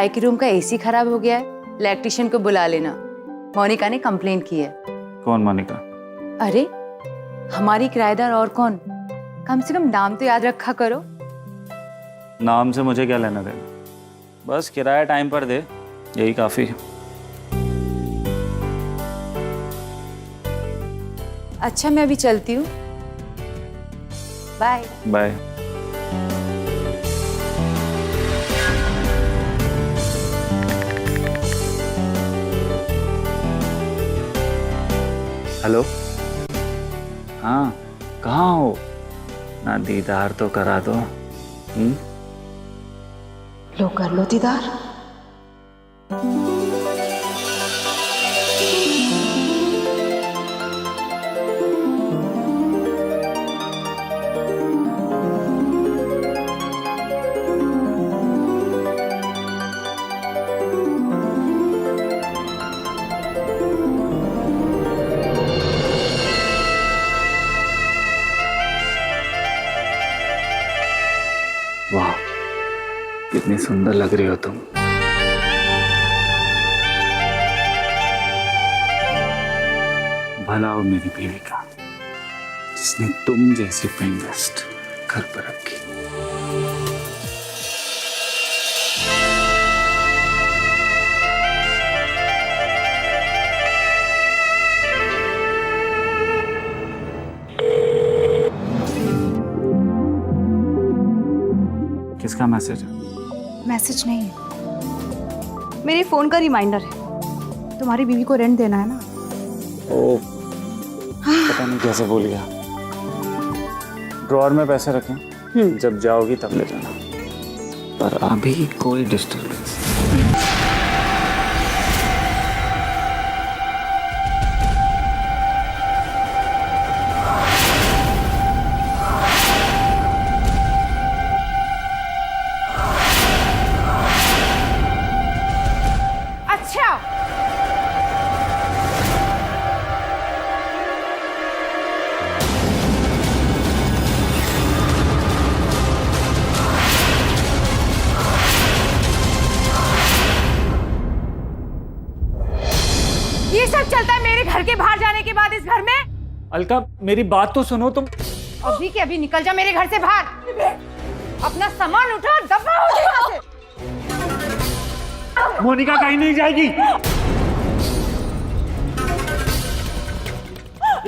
किराए के रूम का एसी खराब हो गया है, इलेक्ट्रिशियन को बुला लेना। मोनिका ने कंप्लेंट की है। कौन मोनिका? अरे हमारी किराएदार और कौन? कम से कम नाम तो याद रखा करो। नाम से मुझे क्या लेना देना, बस किराया टाइम पर दे, यही काफी है। अच्छा मैं अभी चलती हूँ, बाय बाय। हेलो, हाँ कहाँ हो? ना दीदार तो करा दो। लो कर लो दीदार। वाह, कितनी सुंदर लग रही हो तुम। भला हो मेरी बीवी का, जिसने तुम जैसी पेन गेस्ट घर पर रखी। किसका मैसेज है? मैसेज नहीं है, मेरे फोन का रिमाइंडर है। तुम्हारी बीवी को रेंट देना है ना। ओ, पता नहीं कैसे भूल गया। ड्रॉअर में पैसे रखें, जब जाओगी तब ले जाना, पर अभी कोई डिस्टर्बेंस। अच्छा ये सब चलता है मेरे घर के बाहर जाने के बाद इस घर में? अलका मेरी बात तो सुनो तुम। अभी के अभी निकल जा मेरे घर से बाहर। अपना सामान उठा, दफा हो जा यहाँ से। मोनिका कहीं नहीं जाएगी,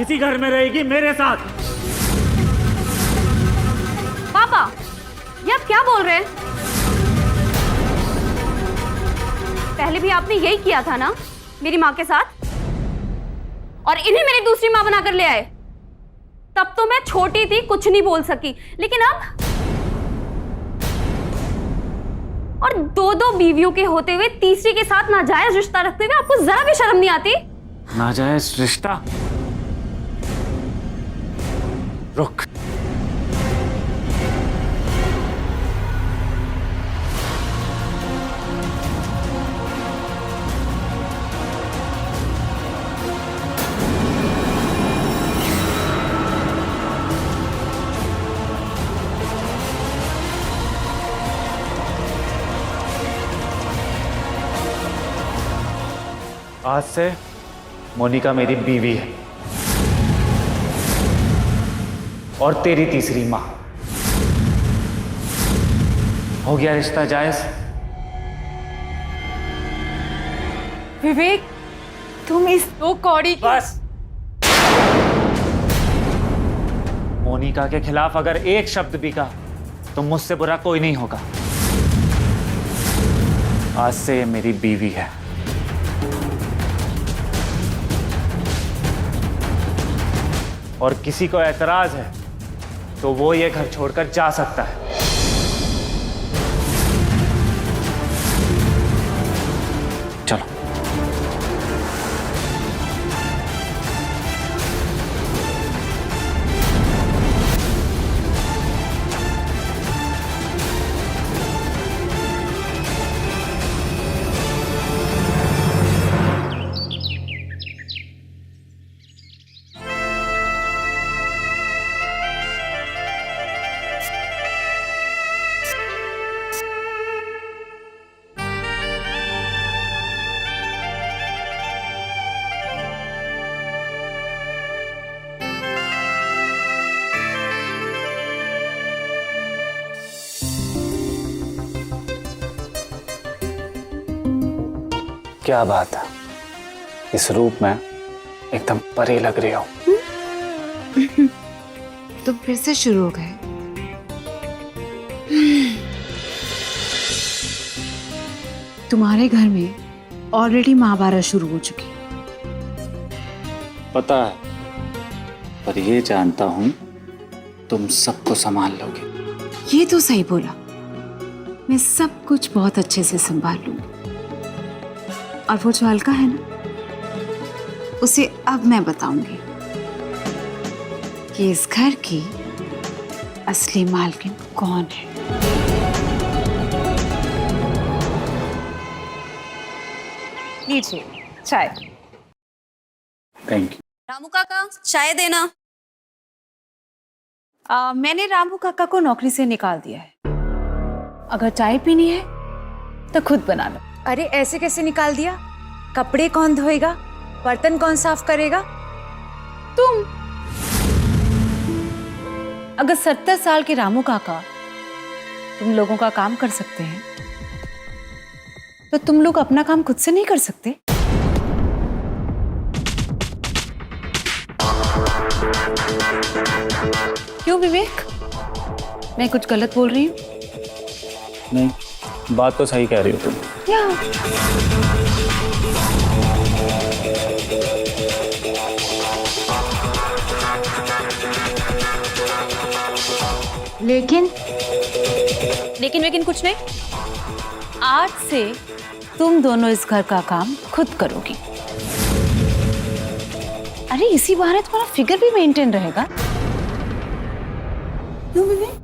इसी घर में रहेगी मेरे साथ। पापा, ये आप क्या बोल रहे हैं? पहले भी आपने यही किया था ना मेरी माँ के साथ, और इन्हें मेरी दूसरी माँ बनाकर ले आए। तब तो मैं छोटी थी, कुछ नहीं बोल सकी, लेकिन अब और दो दो बीवियों के होते हुए तीसरी के साथ नाजायज रिश्ता रखते हुए आपको जरा भी शर्म नहीं आती? नाजायज रिश्ता? रुक, आज से मोनिका मेरी बीवी है और तेरी तीसरी माँ। हो गया रिश्ता जायज? विवेक, तुम इस दो कौड़ी की... बस, मोनिका के खिलाफ अगर एक शब्द भी कहा तो मुझसे बुरा कोई नहीं होगा। आज से ये मेरी बीवी है। और किसी को ऐतराज है तो वो ये घर छोड़कर जा सकता है। चलो। क्या बात है, इस रूप में एकदम परी लग रही हो। तुम फिर से शुरू हो गए। तुम्हारे घर में ऑलरेडी महाभारत शुरू हो चुकी। पता है, पर ये जानता हूं तुम सबको संभाल लोगे। ये तो सही बोला, मैं सब कुछ बहुत अच्छे से संभाल लूंगी। और वो जो अलका है ना, उसे अब मैं बताऊंगी कि इस घर की असली मालकिन कौन है। लीजिए चाय। Thank you. रामू काका चाय देना। मैंने रामू काका को नौकरी से निकाल दिया है। अगर चाय पीनी है तो खुद बना लो। अरे ऐसे कैसे निकाल दिया? कपड़े कौन धोएगा, बर्तन कौन साफ करेगा? तुम। अगर 70 साल के रामू काका तुम लोगों का काम कर सकते हैं, तो तुम लोग अपना काम खुद से नहीं कर सकते? क्यों विवेक, मैं कुछ गलत बोल रही हूँ? नहीं, बात तो सही कह रही हो तुम। लेकिन कुछ नहीं। आज से तुम दोनों इस घर का काम खुद करोगी। अरे इसी बहाने तुम्हारा फिगर भी मेंटेन रहेगा। क्यों विवेक?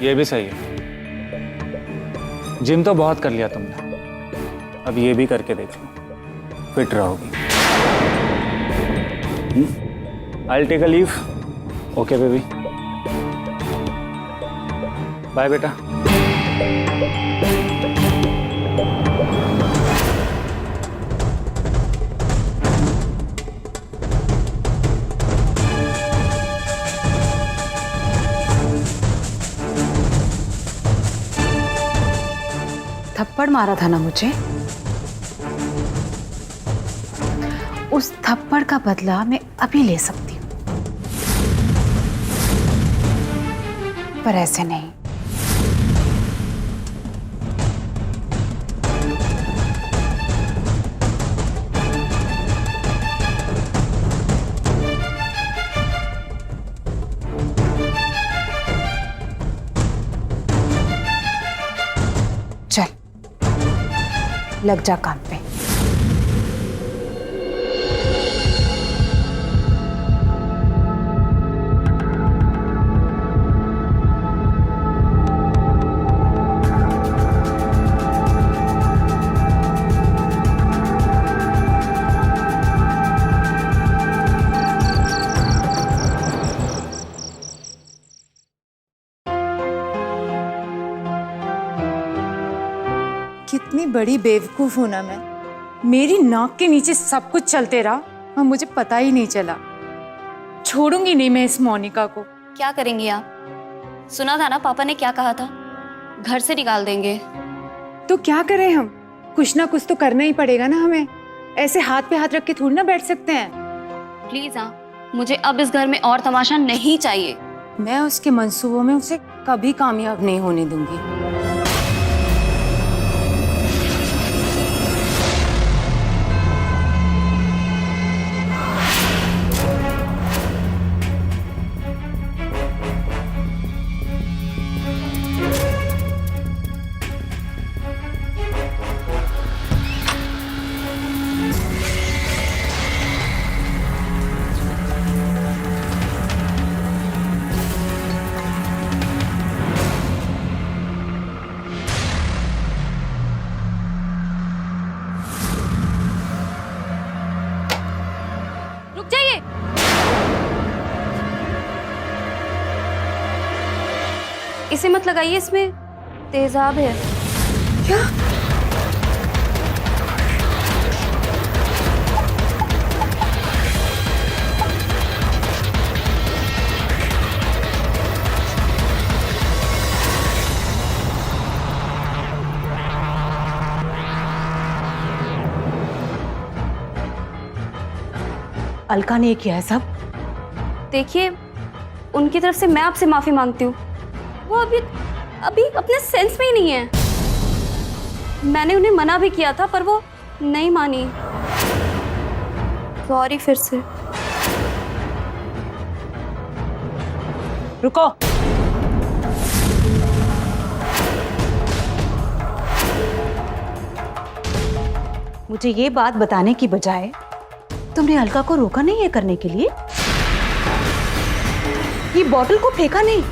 ये भी सही है। जिम तो बहुत कर लिया तुमने, अब ये भी करके देख लो, फिट रहोगी। I'll take a leave. Okay baby, bye बेटा। थप्पड़ मारा था ना मुझे, उस थप्पड़ का बदला मैं अभी ले सकती हूँ, पर ऐसे नहीं। चल लग जा काम पे। कितनी बड़ी बेवकूफ हूं ना मैं। मेरी नाक के नीचे सब कुछ चलते रहा और मुझे पता ही नहीं चला। छोड़ूंगी नहीं मैं इस मोनिका को। क्या करेंगी आप? सुना था ना पापा ने क्या कहा था, घर से निकाल देंगे। तो क्या करें हम? कुछ ना कुछ तो करना ही पड़ेगा ना हमें। ऐसे हाथ पे हाथ रख के थोड़ी ना बैठ सकते हैं। प्लीज हाँ, मुझे अब इस घर में और तमाशा नहीं चाहिए। मैं उसके मंसूबों में उसे कभी कामयाब नहीं होने दूंगी। रुक जाइए। इसे मत लगाइए, इसमें तेजाब है। क्या? अलका ने किया है सब। देखिए, उनकी तरफ से मैं आपसे माफी मांगती हूँ। वो अभी अभी अपने सेंस में ही नहीं है। मैंने उन्हें मना भी किया था पर वो नहीं मानी। सॉरी फिर से। रुको। मुझे ये बात बताने की बजाय तुमने अलका को रोका नहीं है करने के लिए? ये बॉटल को फेंका नहीं,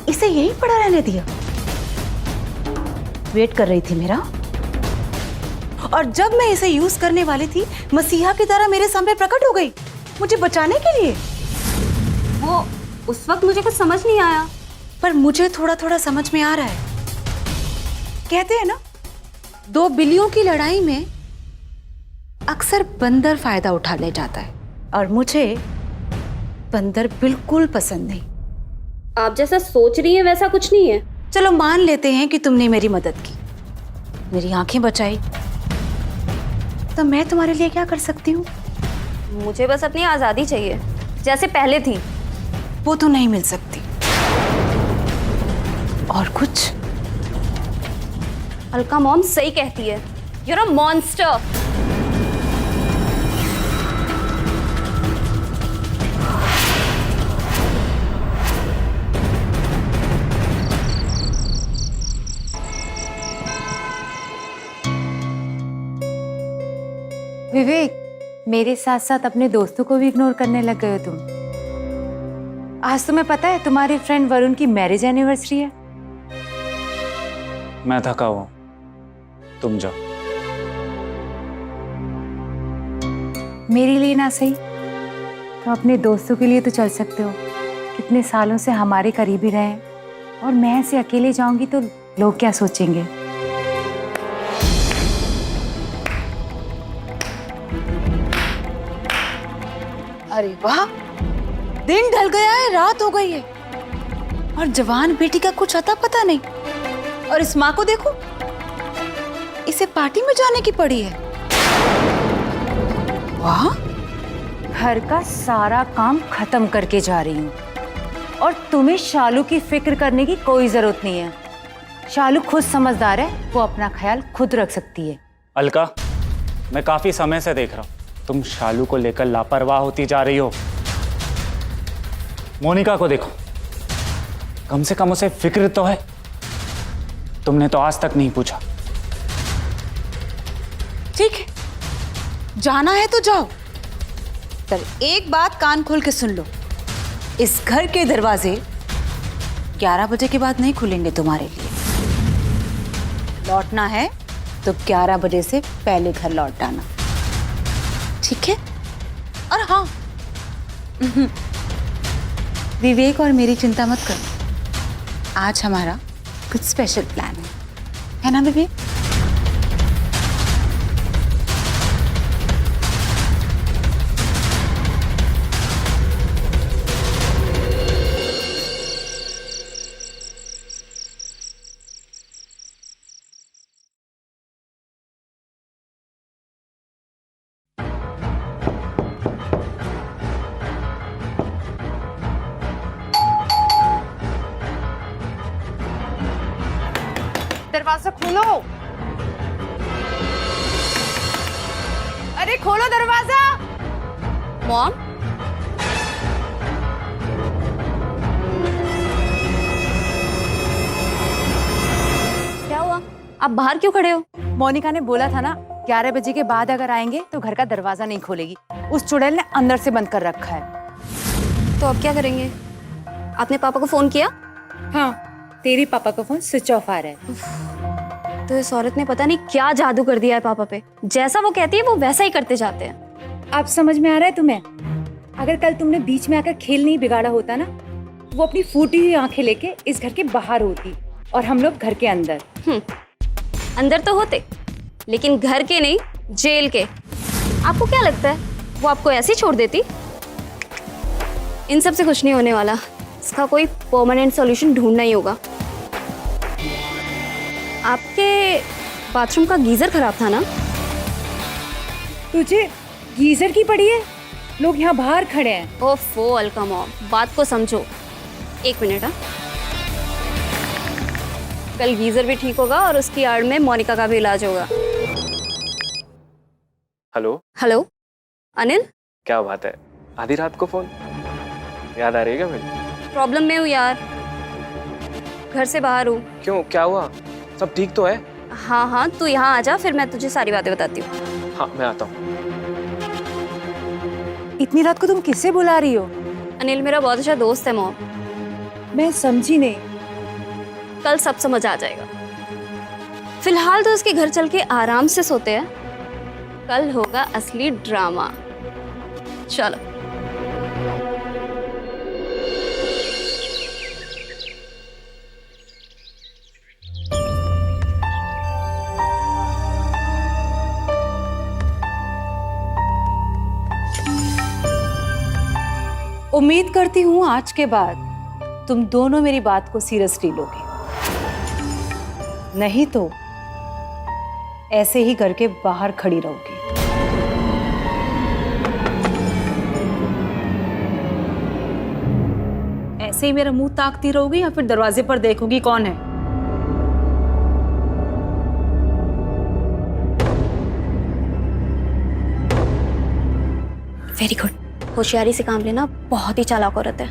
इसे यहीं पड़ा रहने दिया। वेट कर रही थी मेरा, और जब मैं इसे यूज करने वाली थी मसीहा की तरह मेरे सामने प्रकट हो गई मुझे बचाने के लिए। वो उस वक्त मुझे कुछ समझ नहीं आया, पर मुझे थोड़ा थोड़ा समझ में आ रहा है। कहते हैं ना, दो बिल्लियों की लड़ाई में अक्सर बंदर फायदा उठा ले जाता है, और मुझे बंदर बिल्कुल पसंद नहीं। आप जैसा सोच रही हैं वैसा कुछ नहीं है। चलो मान लेते हैं कि तुमने मेरी मदद की, मेरी आंखें बचाई, तो मैं तुम्हारे लिए क्या कर सकती हूँ? मुझे बस अपनी आजादी चाहिए जैसे पहले थी। वो तो नहीं मिल सकती। और कुछ? अलका मॉम सही कहती है, you're a monster। विवेक, मेरे साथ साथ अपने दोस्तों को भी इग्नोर करने लग गए हो तुम। आज तुम्हें पता है तुम्हारे फ्रेंड वरुण की मैरिज एनिवर्सरी है। मैं थका हुआ, तुम जाओ। मेरे लिए ना सही तो अपने दोस्तों के लिए तो चल सकते हो। कितने सालों से हमारे करीबी रहे हैं, और मैं ऐसे अकेले जाऊंगी तो लोग क्या सोचेंगे? अरे वाह, दिन ढल गया है, रात हो गई है, और जवान बेटी का कुछ अता पता नहीं। और इस माँ को देखो, इसे पार्टी में जाने की पड़ी है। वाह, घर का सारा काम खत्म करके जा रही हूँ, और तुम्हें शालू की फिक्र करने की कोई जरूरत नहीं है। शालू खुद समझदार है, वो अपना ख्याल खुद रख सकती है। अलका, मैं काफी समय से देख रहा हूं तुम शालू को लेकर लापरवाह होती जा रही हो। मोनिका को देखो, कम से कम उसे फिक्र तो है। तुमने तो आज तक नहीं पूछा। ठीक है, जाना है तो जाओ, पर एक बात कान खोल के सुन लो, इस घर के दरवाजे 11 बजे के बाद नहीं खुलेंगे तुम्हारे लिए। लौटना है तो 11 बजे से पहले घर लौट आना, ठीक है? और हाँ, विवेक और मेरी चिंता मत करो, आज हमारा कुछ स्पेशल प्लान है ना विवेक? दरवाजा खोलो। अरे खोलो दरवाजा। मॉम, क्या हुआ? आप बाहर क्यों खड़े हो? मोनिका ने बोला था ना, 11 बजे के बाद अगर आएंगे तो घर का दरवाजा नहीं खोलेगी। उस चुड़ैल ने अंदर से बंद कर रखा है। तो अब क्या करेंगे? आपने पापा को फोन किया? हाँ, तेरी पापा का फोन स्विच ऑफ आ रहा है। तो इस औरत ने पता नहीं क्या जादू कर दिया है पापा पे। जैसा वो कहती है वो वैसा ही करते जाते हैं। अब समझ में आ रहा है तुम्हें? अगर कल तुमने बीच में आकर खेल नहीं बिगाड़ा होता ना, वो अपनी फूटी हुई आंखें लेके इस घर के बाहर होती और हम लोग घर के अंदर। अंदर तो होते, लेकिन घर के नहीं, जेल के। आपको क्या लगता है वो आपको ऐसे ही छोड़ देती? इन सब से कुछ नहीं होने वाला, इसका कोई परमानेंट सॉल्यूशन ढूंढना ही होगा। आपके बाथरूम का गीजर खराब था ना? तुझे गीजर की पड़ी है, लोग यहाँ बाहर खड़े हैं। ओफो अलका मॉम, बात को समझो। एक मिनट। हाँ, कल गीजर भी ठीक होगा और उसकी आड़ में मोनिका का भी इलाज होगा। हेलो, हेलो अनिल, क्या बात है? आधी रात को फोन? याद आ रही है क्या मेरी? प्रॉब्लम में हूँ यार, घर से बाहर हूँ। क्यों, क्या हुआ? सब ठीक तो है? हाँ हाँ, तू यहाँ आ जा, फिर मैं तुझे सारी बातें बताती हूँ। हाँ, मैं आता हूँ। इतनी रात को तुम किससे बुला रही हो? अनिल मेरा बहुत अच्छा दोस्त है मॉम। मैं समझी नहीं। कल सब समझ आ जाएगा। फिलहाल तो उसके घर चल के आराम से सोते हैं, कल होगा असली ड्रामा। चलो। उम्मीद करती हूँ आज के बाद तुम दोनों मेरी बात को सीरियसली लोगे, नहीं तो ऐसे ही घर के बाहर खड़ी रहोगी। ऐसे ही मेरा मुंह ताकती रहोगी या फिर दरवाजे पर देखोगी कौन है? वेरी गुड, होशियारी से काम लेना, बहुत ही चालाक औरत है।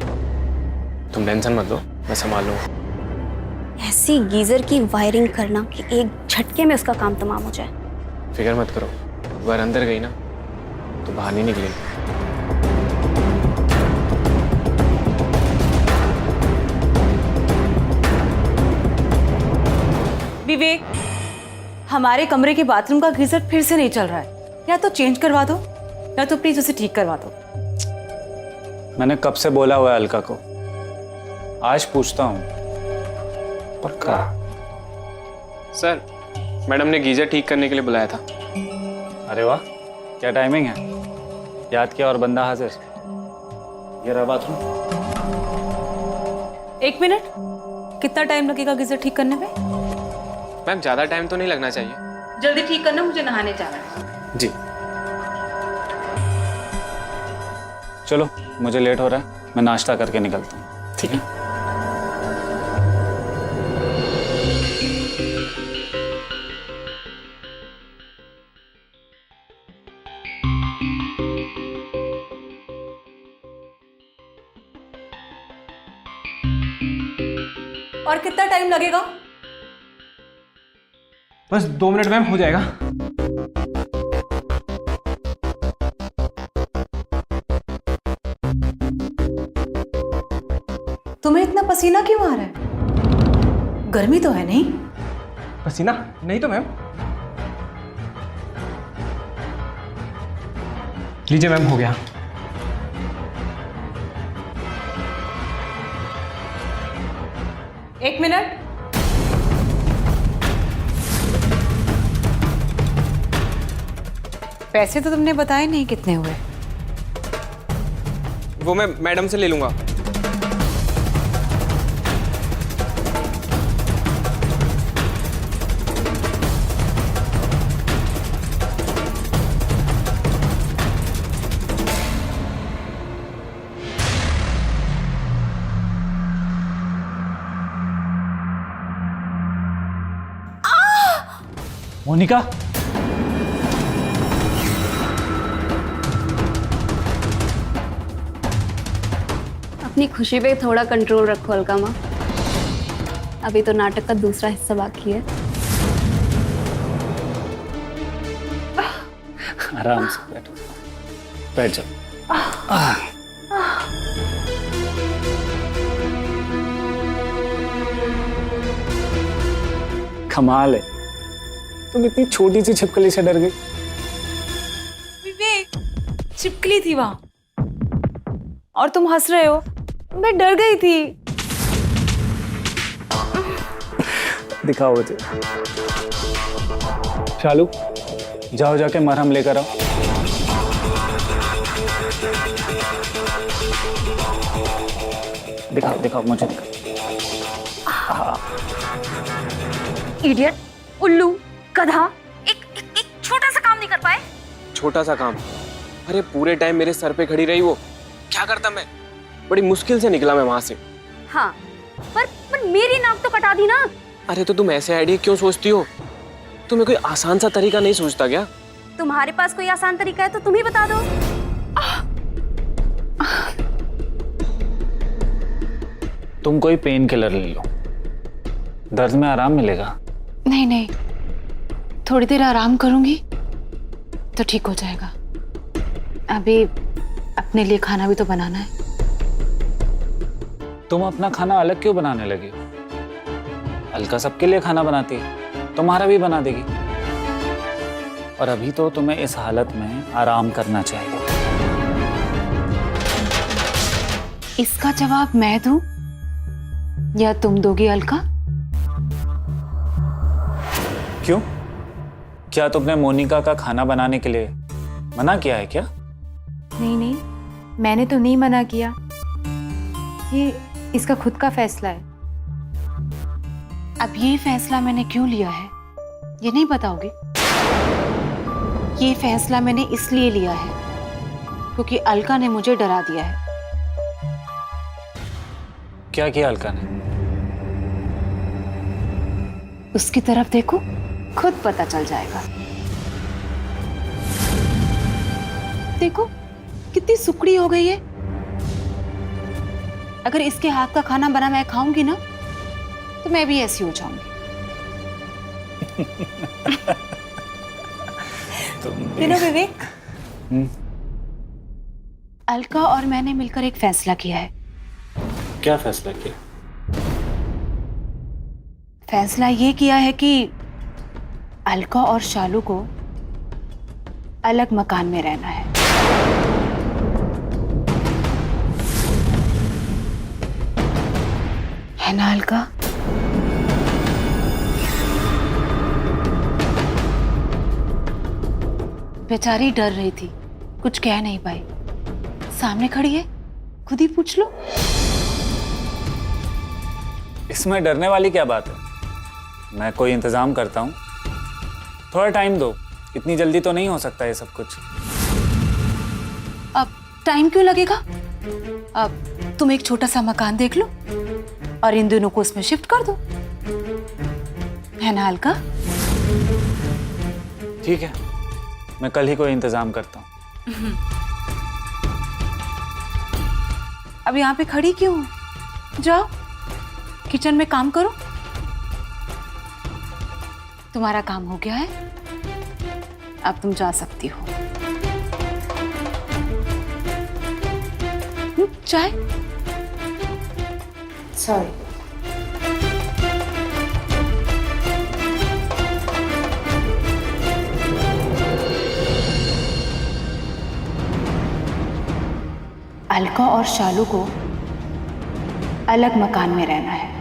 तुम टेंशन मत लो, मैं संभाल लूंगा। ऐसी गीजर की वायरिंग करना कि एक झटके में उसका काम तमाम हो जाए। फिक्र मत करो, अगर अंदर गई ना तो बाहर नहीं निकलेगी। विवेक, हमारे कमरे के बाथरूम का गीजर फिर से नहीं चल रहा है, या तो चेंज करवा दो या तो प्लीज उसे ठीक करवा दो। मैंने कब से बोला हुआ है अलका को, आज पूछता हूँ। पक्का? सर, मैडम ने गीजर ठीक करने के लिए बुलाया था। अरे वाह, क्या टाइमिंग है, याद किया और बंदा हाजिर। ये रहा बाथरूम। एक मिनट, कितना टाइम लगेगा गीजर ठीक करने में? मैम, ज्यादा टाइम तो नहीं लगना चाहिए। जल्दी ठीक करना, मुझे नहाने जाना है। जी। चलो, मुझे लेट हो रहा है, मैं नाश्ता करके निकलता हूँ। ठीक है। और कितना टाइम लगेगा? बस 2 मिनट मैम, हो जाएगा। तुम्हें इतना पसीना क्यों आ रहा है? गर्मी तो है नहीं? पसीना नहीं तो मैम। लीजिए मैम, हो गया। एक मिनट, पैसे तो तुमने बताए नहीं कितने हुए। वो मैं मैडम से ले लूंगा। मोनिका, अपनी खुशी पे थोड़ा कंट्रोल रखो अलका माँ, अभी तो नाटक का दूसरा हिस्सा बाकी है। आराम से बैठो, बैठ जाओ। कमाल है, तुम इतनी छोटी सी छिपकली से डर गई। विवेक, छिपकली थी वहां और तुम हंस रहे हो। मैं डर गई थी। दिखाओ मुझे। शालू, जाओ जाके मरहम लेकर आओ। दिखाओ दिखाओ मुझे, दिखाओ। इडियट, उल्लू, गधा, एक छोटा सा काम नहीं कर पाए। छोटा सा काम? अरे पूरे टाइम मेरे सर पे खड़ी रही वो, क्या करता मैं? बड़ी मुश्किल से निकला मैं वहां से। हाँ, पर मेरी नाक तो कटा दी ना। अरे तो तुम ऐसे आइडिया क्यों सोचती हो? तुम्हें कोई आसान सा तरीका नहीं सोचता क्या? तुम्हारे पास कोई आसान तरीका है तो तुम ही बता दो। तुम कोई पेन किलर ले लो, दर्द में आराम मिलेगा। नहीं नहीं, थोड़ी देर आराम करूंगी तो ठीक हो जाएगा। अभी अपने लिए खाना भी तो बनाना है। तुम अपना खाना अलग क्यों बनाने लगी? अलका सबके लिए खाना बनाती है, तुम्हारा भी बना देगी। और अभी तो तुम्हें इस हालत में आराम करना चाहिए। इसका जवाब मैं दूं या तुम दोगी अलका? क्यों? क्या तुमने मोनिका का खाना बनाने के लिए मना किया है क्या? नहीं नहीं, मैंने तो नहीं मना किया। ये इसका खुद का फैसला है। अब ये फैसला मैंने क्यों लिया है ये नहीं बताओगे? ये फैसला मैंने इसलिए लिया है क्योंकि अलका ने मुझे डरा दिया है। क्या किया अलका ने? उसकी तरफ देखो, खुद पता चल जाएगा। देखो कितनी सुकड़ी हो गई है। अगर इसके हाथ का खाना बना मैं खाऊंगी ना तो मैं भी ऐसी हो जाऊंगी। तीनों विवेक, अलका और मैंने मिलकर एक फैसला किया है। क्या फैसला किया? फैसला ये किया है कि अलका और शालू को अलग मकान में रहना है। है ना अलका? बेचारी डर रही थी, कुछ कह नहीं पाई। सामने खड़ी है, खुद ही पूछ लो। इसमें डरने वाली क्या बात है? मैं कोई इंतजाम करता हूँ, थोड़ा टाइम दो। इतनी जल्दी तो नहीं हो सकता ये सब कुछ। अब टाइम क्यों लगेगा? अब तुम एक छोटा सा मकान देख लो और इन दोनों को उसमें शिफ्ट कर दो। है ना अलका? ठीक है, मैं कल ही कोई इंतजाम करता हूँ। अब यहाँ पे खड़ी क्यों? जाओ किचन में काम करो। तुम्हारा काम हो गया है, अब तुम जा सकती हो। चाय? सॉरी। अलका और शालू को अलग मकान में रहना है।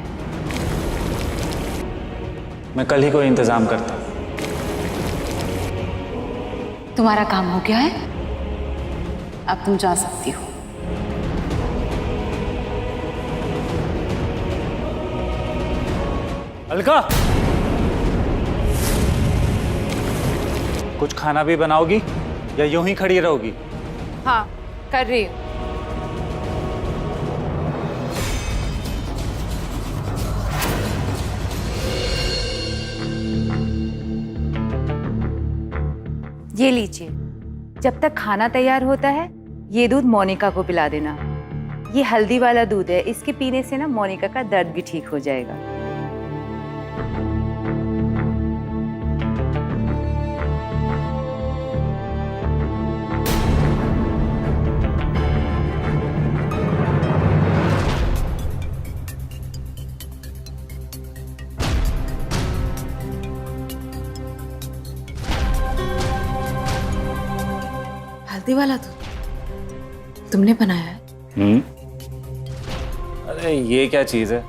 मैं कल ही कोई इंतजाम करता हूँ। तुम्हारा काम हो गया है, अब तुम जा सकती हो। अलका, कुछ खाना भी बनाओगी या यूं ही खड़ी रहोगी? हाँ, कर रही हूँ। ये लीजिए, जब तक खाना तैयार होता है ये दूध मोनिका को पिला देना। ये हल्दी वाला दूध है, इसके पीने से ना मोनिका का दर्द भी ठीक हो जाएगा। हल्दी वाला दूध तुमने बनाया है? अरे ये क्या चीज है?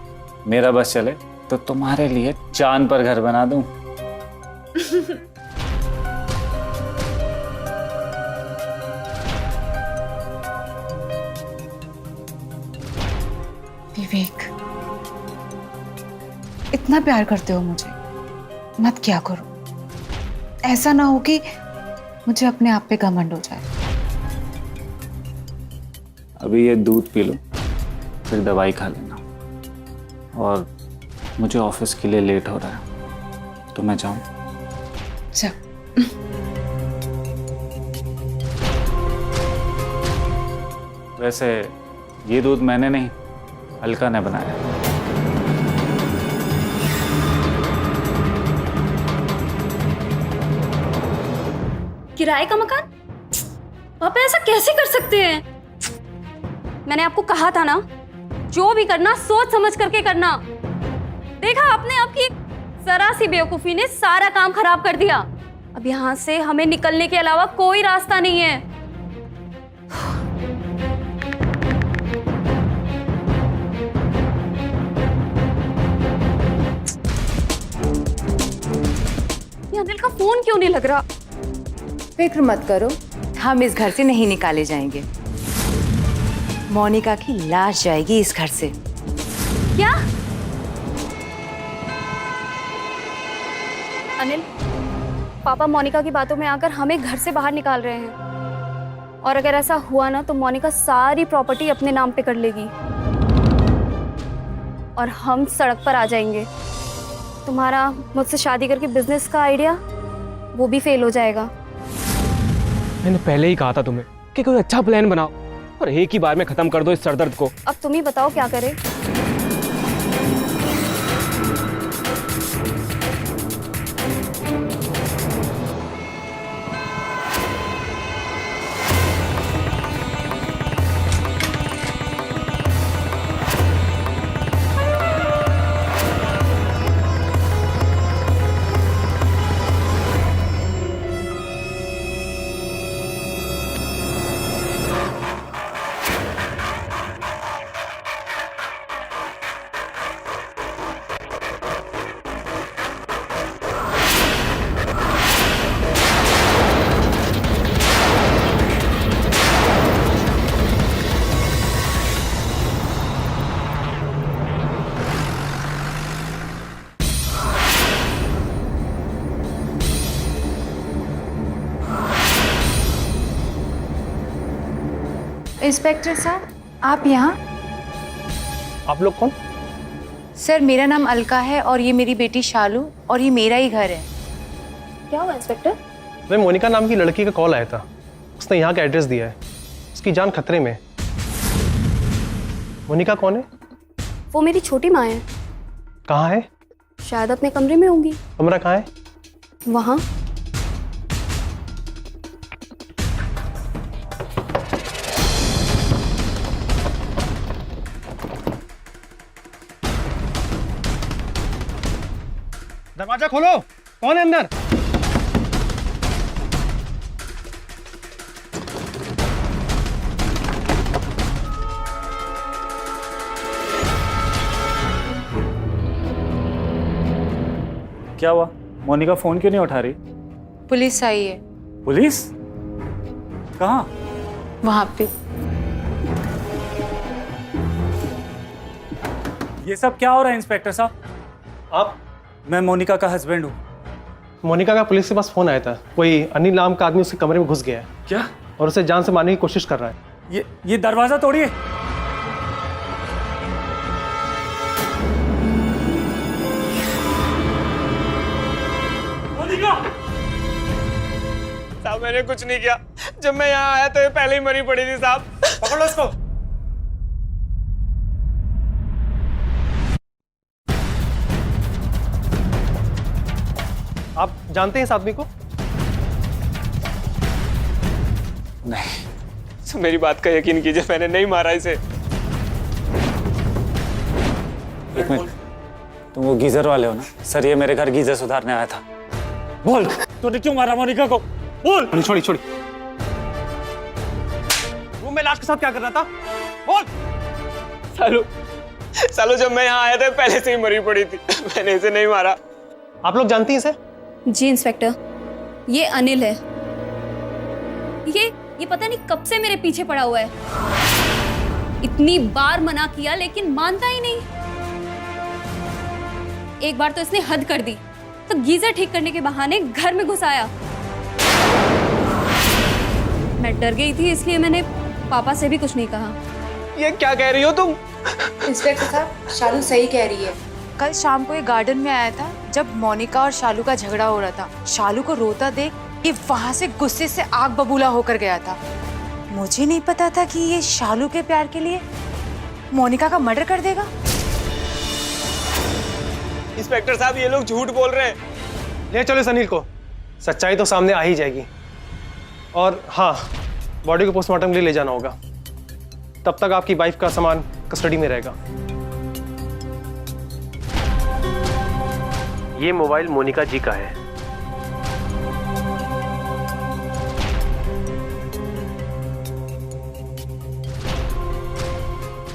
मेरा बस चले तो तुम्हारे लिए चांद पर घर बना दूं। विवेक, इतना प्यार करते हो मुझे, मत क्या करो। ऐसा ना हो कि मुझे अपने आप पे घमंड हो जाए। अभी ये दूध पी लो, फिर दवाई खा लेना। और मुझे ऑफिस के लिए लेट हो रहा है, तो मैं जाऊँ? अच्छा। वैसे ये दूध मैंने नहीं, अलका ने बनाया। किराए का मकान? पापा ऐसा कैसे कर सकते हैं? मैंने आपको कहा था ना, जो भी करना सोच समझ करके करना। देखा आपने, आपकी एक जरा सी बेवकूफी ने सारा काम खराब कर दिया। अब यहाँ से हमें निकलने के अलावा कोई रास्ता नहीं है। ये अनिल का फोन क्यों नहीं लग रहा? फिक्र मत करो, हम इस घर से नहीं निकाले जाएंगे। मोनिका की लाश जाएगी इस घर से। क्या? अनिल, पापा मोनिका की बातों में आकर हमें घर से बाहर निकाल रहे हैं। और अगर ऐसा हुआ ना तो मोनिका सारी प्रॉपर्टी अपने नाम पे कर लेगी और हम सड़क पर आ जाएंगे। तुम्हारा मुझसे शादी करके बिजनेस का आइडिया वो भी फेल हो जाएगा। मैंने पहले ही कहा था तुम्हें कि कोई अच्छा प्लान बनाओ और एक ही बार में खत्म कर दो इस सरदर्द को। अब तुम ही बताओ क्या करें। इंस्पेक्टर साहब, आप यहाँ? आप लोग कौन? सर, मेरा नाम अलका है और ये मेरी बेटी शालू, और ये मेरा ही घर है। क्या हुआ इंस्पेक्टर? मैं मोनिका नाम की लड़की का कॉल आया था। उसने यहाँ का एड्रेस दिया है। उसकी जान खतरे में। मोनिका कौन है? वो मेरी छोटी माँ है। कहाँ है? शायद अपने कमरे में होंगी। कमरा कहाँ है? वहाँ। दरवाजा खोलो, कौन है अंदर? क्या हुआ? मोनिका फोन क्यों नहीं उठा रही? पुलिस आई है। पुलिस? कहाँ? वहाँ पे। ये सब क्या हो रहा है इंस्पेक्टर साहब? आप? मैं मोनिका का हस्बैंड हूँ। मोनिका का पुलिस के पास फोन आया था। कोई अनिल नाम का आदमी उसके कमरे में घुस गया है। क्या? और उसे जान से मारने की कोशिश कर रहा है। ये दरवाजा तोड़िए। मोनिका! साहब मैंने कुछ नहीं किया। जब मैं यहाँ आया तो ये पहले ही मरी पड़ी थी साहब। पकड़ लो इसको। आप जानते हैं इस आदमी को? नहीं। तो मेरी बात का यकीन कीजिए, मैंने नहीं मारा इसे। एक मिनट, तुम वो गीजर वाले हो ना? सर, ये मेरे घर गीजर सुधारने आया था। बोल, तूने क्यों मारा मोनिका को? बोल। छोड़ी छोड़ी। रूम में लाश के साथ क्या कर रहा था? बोल। सालू जब मैं यहाँ आया था पहले से ही मरी पड़ी थी। मैंने इसे नहीं मारा। आप लोग जानती हैं इसे? जी इंस्पेक्टर, ये अनिल है। ये पता नहीं कब से मेरे पीछे पड़ा हुआ है। इतनी बार मना किया लेकिन मानता ही नहीं। एक बार तो इसने हद कर दी, तो गीजर ठीक करने के बहाने घर में घुस आया। मैं डर गई थी, इसलिए मैंने पापा से भी कुछ नहीं कहा। ये क्या कह रही हो तुम? इंस्पेक्टर साहब, शालू सही कह रही है। कल शाम को ये गार्डन में आया था जब मोनिका और शालू का झगड़ा हो रहा था। शालू को रोता देख ये वहां से गुस्से से आग बबूला होकर गया था। मुझे नहीं पता था कि ये शालू के प्यार के लिए मोनिका का मर्डर कर देगा। इंस्पेक्टर साहब, ये लोग झूठ बोल रहे हैं। ले चलो इस अनिल को, सच्चाई तो सामने आ ही जाएगी। और हाँ, बॉडी को पोस्टमार्टम के लिए ले जाना होगा। तब तक आपकी वाइफ का सामान कस्टडी में रहेगा। ये मोबाइल मोनिका जी का है।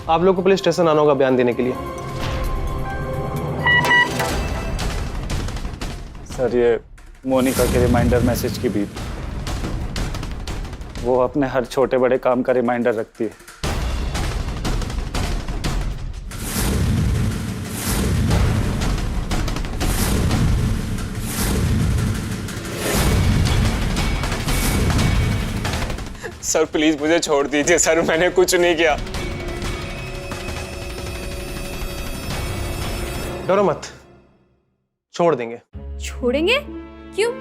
आप लोग को पुलिस स्टेशन आना होगा बयान देने के लिए। सर, ये मोनिका के रिमाइंडर मैसेज की बीप, वो अपने हर छोटे बड़े काम का रिमाइंडर रखती है। सर प्लीज मुझे छोड़ दीजिए सर, मैंने कुछ नहीं किया। डरो मत, छोड़ देंगे। छोड़ेंगे? क्यों?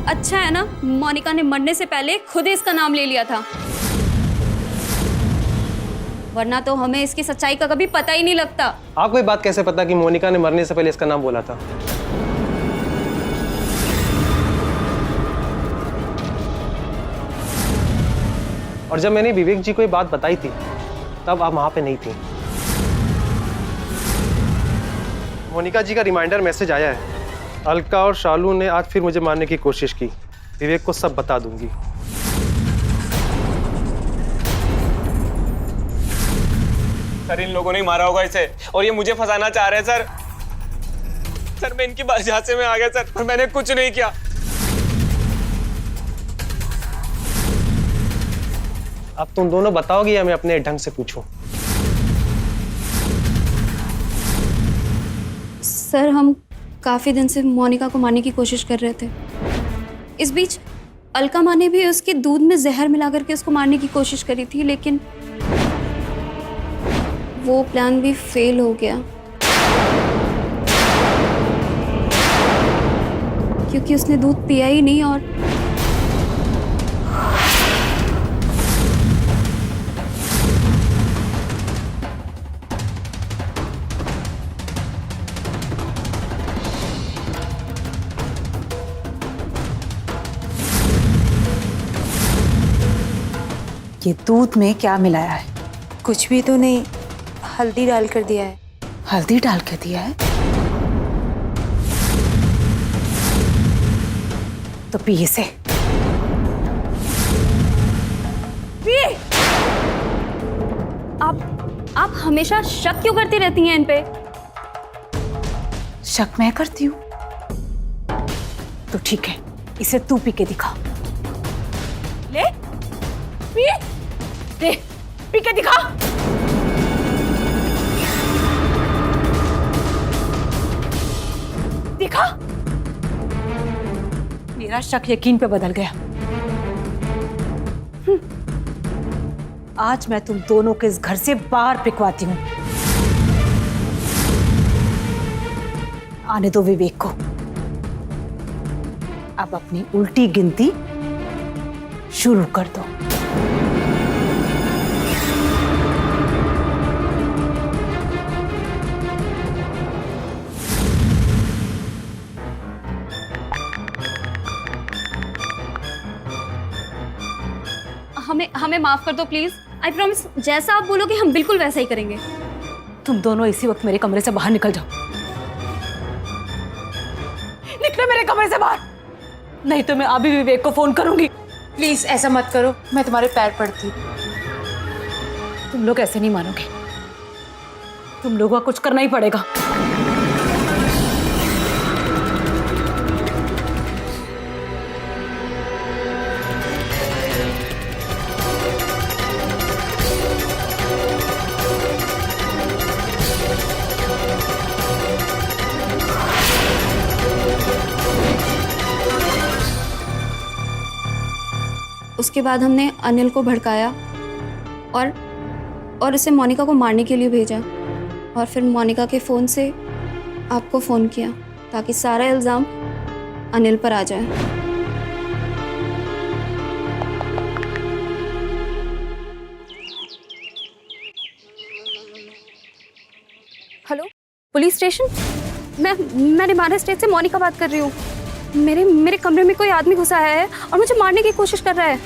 अच्छा है ना, मोनिका ने मरने से पहले खुद ही इसका नाम ले लिया था, वरना तो हमें इसकी सच्चाई का कभी पता ही नहीं लगता। आपको ये बात कैसे पता कि मोनिका ने मरने से पहले इसका नाम बोला था? और जब मैंने विवेक जी को ये बात बताई थी तब आप वहां पे नहीं थी। मोनिका जी का रिमाइंडर मैसेज आया है। अलका और शालू ने आज फिर मुझे मारने की कोशिश की। विवेक को सब बता दूंगी। सर, इन लोगों ने मारा होगा इसे और ये मुझे फंसाना चाह रहे हैं सर। सर, मैं इनकी झांसे में आ गया सर, और मैंने कुछ नहीं किया। अब तुम दोनों बताओगे या मैं अपने ढंग से पूछूं? सर, हम काफी दिन से मोनिका को मारने की कोशिश कर रहे थे। इस बीच अलका माँ ने भी उसके दूध में जहर मिला करके उसको मारने की कोशिश करी थी, लेकिन वो प्लान भी फेल हो गया क्योंकि उसने दूध पिया ही नहीं। और ये दूध में क्या मिलाया है? कुछ भी तो नहीं, हल्दी डाल कर दिया है। हल्दी डाल के दिया है? तो पी इसे। पिए। आप हमेशा शक क्यों करती रहती हैं इन पे? शक मैं करती हूँ? तो ठीक है, इसे तू पी के दिखा। ले, पी, ले, पी के दिखा। दिखा। मेरा शक यकीन पे बदल गया। आज मैं तुम दोनों के इस घर से बाहर फेंकवाती हूँ। आने दो विवेक को। अब अपनी उल्टी गिनती शुरू कर दो। हमें माफ कर दो प्लीज। आई प्रॉमिस, जैसा आप बोलोगे हम बिल्कुल वैसा ही करेंगे। तुम दोनों इसी वक्त मेरे कमरे से बाहर निकल जाओ। निकलो मेरे कमरे से बाहर, नहीं तो मैं अभी विवेक को फोन करूंगी। प्लीज ऐसा मत करो, मैं तुम्हारे पैर पड़ती हूँ। तुम लोग ऐसे नहीं मानोगे, तुम लोगों को कुछ करना ही पड़ेगा। उसके बाद हमने अनिल को भड़काया और उसे मोनिका को मारने के लिए भेजा, और फिर मोनिका के फ़ोन से आपको फ़ोन किया ताकि सारा इल्ज़ाम अनिल पर आ जाए। Hello, police station? मैं निमाना स्टेट से मोनिका बात कर रही हूँ। मेरे कमरे में कोई आदमी घुसा है और मुझे मारने की कोशिश कर रहा है।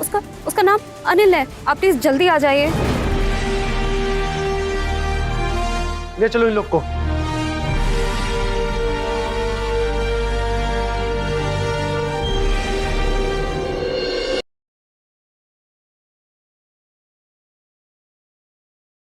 उसका नाम अनिल है। आप प्लीज जल्दी आ जाइए। ले चलो इन लोग को।